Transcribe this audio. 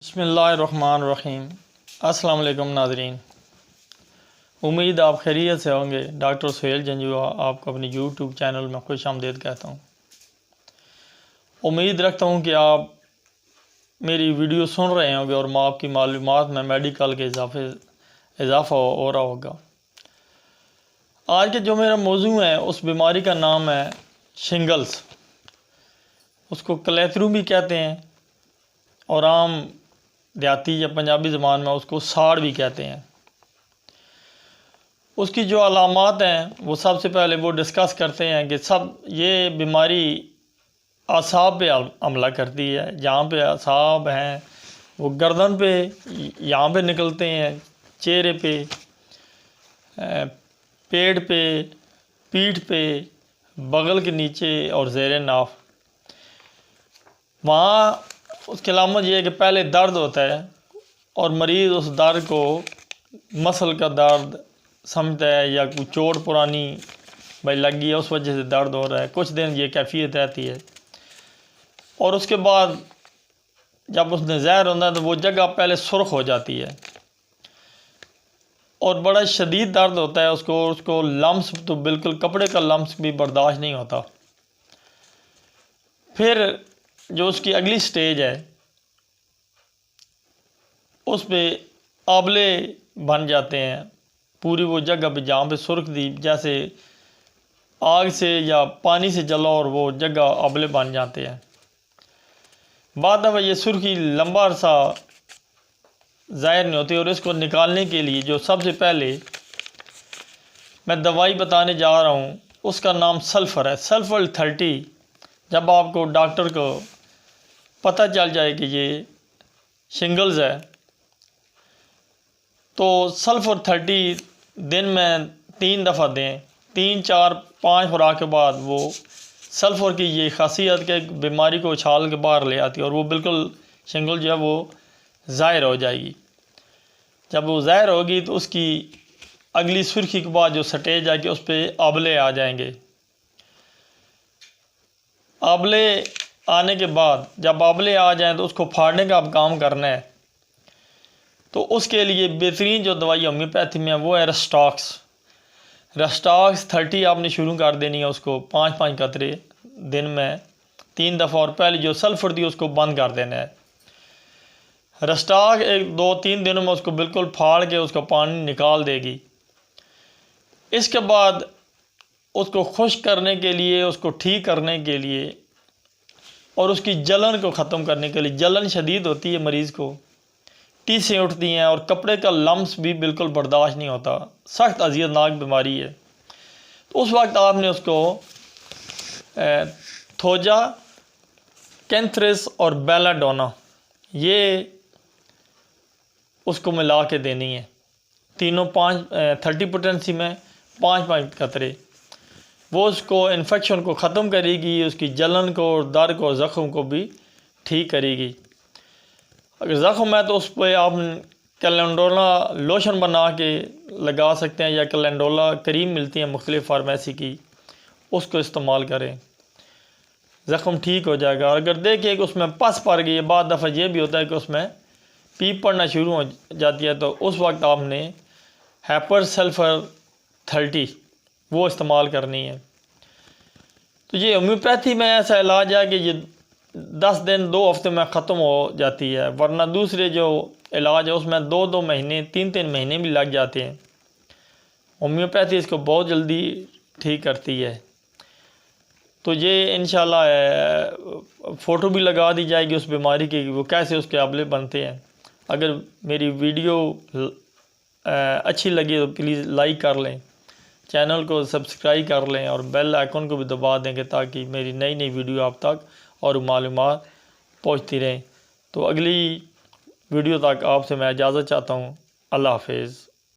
بسم اللہ الرحمن الرحیم۔ السلام علیکم ناظرین، امید آپ خیریت سے ہوں گے۔ ڈاکٹر سہیل جنجوعہ آپ کو اپنی یوٹیوب چینل میں خوش آمدید کہتا ہوں۔ امید رکھتا ہوں کہ آپ میری ویڈیو سن رہے ہوں گے اور آپ کی معلومات میں میڈیکل کے اضافہ ہو رہا ہوگا۔ آج کے جو میرا موضوع ہے اس بیماری کا نام ہے شنگلز۔ اس کو کلیترو بھی کہتے ہیں اور عام دیہاتی یا پنجابی زبان میں اس کو ساڑ بھی کہتے ہیں۔ اس کی جو علامات ہیں وہ سب سے پہلے وہ ڈسکس کرتے ہیں کہ یہ بیماری اعصاب پہ حملہ کرتی ہے۔ جہاں پہ اعصاب ہیں وہ گردن پہ، یہاں پہ نکلتے ہیں، چہرے پہ، پیٹ پہ، پیٹھ پہ، بغل کے نیچے اور زیر ناف۔ وہاں اس کی علامت یہ ہے کہ پہلے درد ہوتا ہے اور مریض اس درد کو مسل کا درد سمجھتا ہے یا کوئی چوٹ پرانی لگ گئی ہے اس وجہ سے درد ہو رہا ہے۔ کچھ دن یہ کیفیت رہتی ہے اور اس کے بعد جب اس نے زہر ہوتا ہے تو وہ جگہ پہلے سرخ ہو جاتی ہے اور بڑا شدید درد ہوتا ہے۔ اس کو لمس تو بالکل کپڑے کا لمس بھی برداشت نہیں ہوتا۔ پھر جو اس کی اگلی سٹیج ہے اس پہ آبلے بن جاتے ہیں پوری وہ جگہ پہ جہاں پہ سرخ دی، جیسے آگ سے یا پانی سے جلا اور وہ جگہ آبلے بن جاتے ہیں۔ بعد میں یہ سرخی لمبا عرصہ ظاہر نہیں ہوتی اور اس کو نکالنے کے لیے جو سب سے پہلے میں دوائی بتانے جا رہا ہوں اس کا نام سلفر ہے، سلفر 30۔ جب آپ کو ڈاکٹر کو پتہ چل جائے کہ یہ شنگلز ہے تو سلفر 30 دن میں 3 دفعہ دیں، 3 4 5 خوراک کے بعد وہ سلفر کی یہ خاصیت کہ بیماری کو اچھال کے باہر لے آتی ہے اور وہ بالکل شنگل جو ہے وہ ظاہر ہو جائے گی۔ جب وہ ظاہر ہوگی تو اس کی اگلی سرخی کے بعد جو سٹیج آئے گی اس پہ آبلے آ جائیں گے۔ آبلے آنے کے بعد جب آبلے آ جائیں تو اس کو پھاڑنے کا اب کام کرنا ہے۔ تو اس کے لیے بہترین جو دوائی ہومیوپیتھی میں ہے وہ ہے رسٹاکس 30 آپ نے شروع کر دینی ہے اس کو 5 قطرے دن میں 3 دفعہ، اور پہلے جو سلفر دی اس کو بند کر دینا ہے۔ رسٹاک 2-3 دنوں میں اس کو بالکل پھاڑ کے اس کا پانی نکال دے گی۔ اس کے بعد اس کو خشک کرنے کے لیے، اس کو ٹھیک کرنے کے لیے اور اس کی جلن کو ختم کرنے کے لیے، جلن شدید ہوتی ہے مریض کو، ٹیسیں اٹھتی ہیں اور کپڑے کا لمس بھی بالکل برداشت نہیں ہوتا، سخت اذیت ناک بیماری ہے۔ تو اس وقت آپ نے اس کو تھوجا، کینتھرس اور بیلا ڈونا یہ اس کو ملا کے دینی ہے، تینوں 30 پوٹنسی میں 5 قطرے۔ وہ اس کو انفیکشن کو ختم کرے گی، اس کی جلن کو اور درد کو اور زخم کو بھی ٹھیک کرے گی۔ اگر زخم ہے تو اس پہ آپ کیلنڈولا لوشن بنا کے لگا سکتے ہیں یا کیلنڈولا کریم ملتی ہیں مختلف فارمیسی کی، اس کو استعمال کریں، زخم ٹھیک ہو جائے گا۔ اور اگر دیکھیں کہ اس میں پس پڑ گئی ہے، بعض دفعہ یہ بھی ہوتا ہے کہ اس میں پیپ پڑنا شروع ہو جاتی ہے، تو اس وقت آپ نے ہیپر سلفر 30 وہ استعمال کرنی ہے۔ تو یہ ہومیوپیتھی میں ایسا علاج ہے کہ یہ 10 دن 2 ہفتے میں ختم ہو جاتی ہے، ورنہ دوسرے جو علاج ہے اس میں 2 مہینے 3 مہینے بھی لگ جاتے ہیں۔ ہومیوپیتھی اس کو بہت جلدی ٹھیک کرتی ہے۔ تو یہ انشاءاللہ فوٹو بھی لگا دی جائے گی اس بیماری کی، وہ کیسے اس کے آبلے بنتے ہیں۔ اگر میری ویڈیو اچھی لگی تو پلیز لائک کر لیں، چینل کو سبسکرائب کر لیں اور بیل آئیکن کو بھی دبا دیں کہ تاکہ میری نئی ویڈیو آپ تک اور معلومات پہنچتی رہیں۔ تو اگلی ویڈیو تک آپ سے میں اجازت چاہتا ہوں۔ اللہ حافظ۔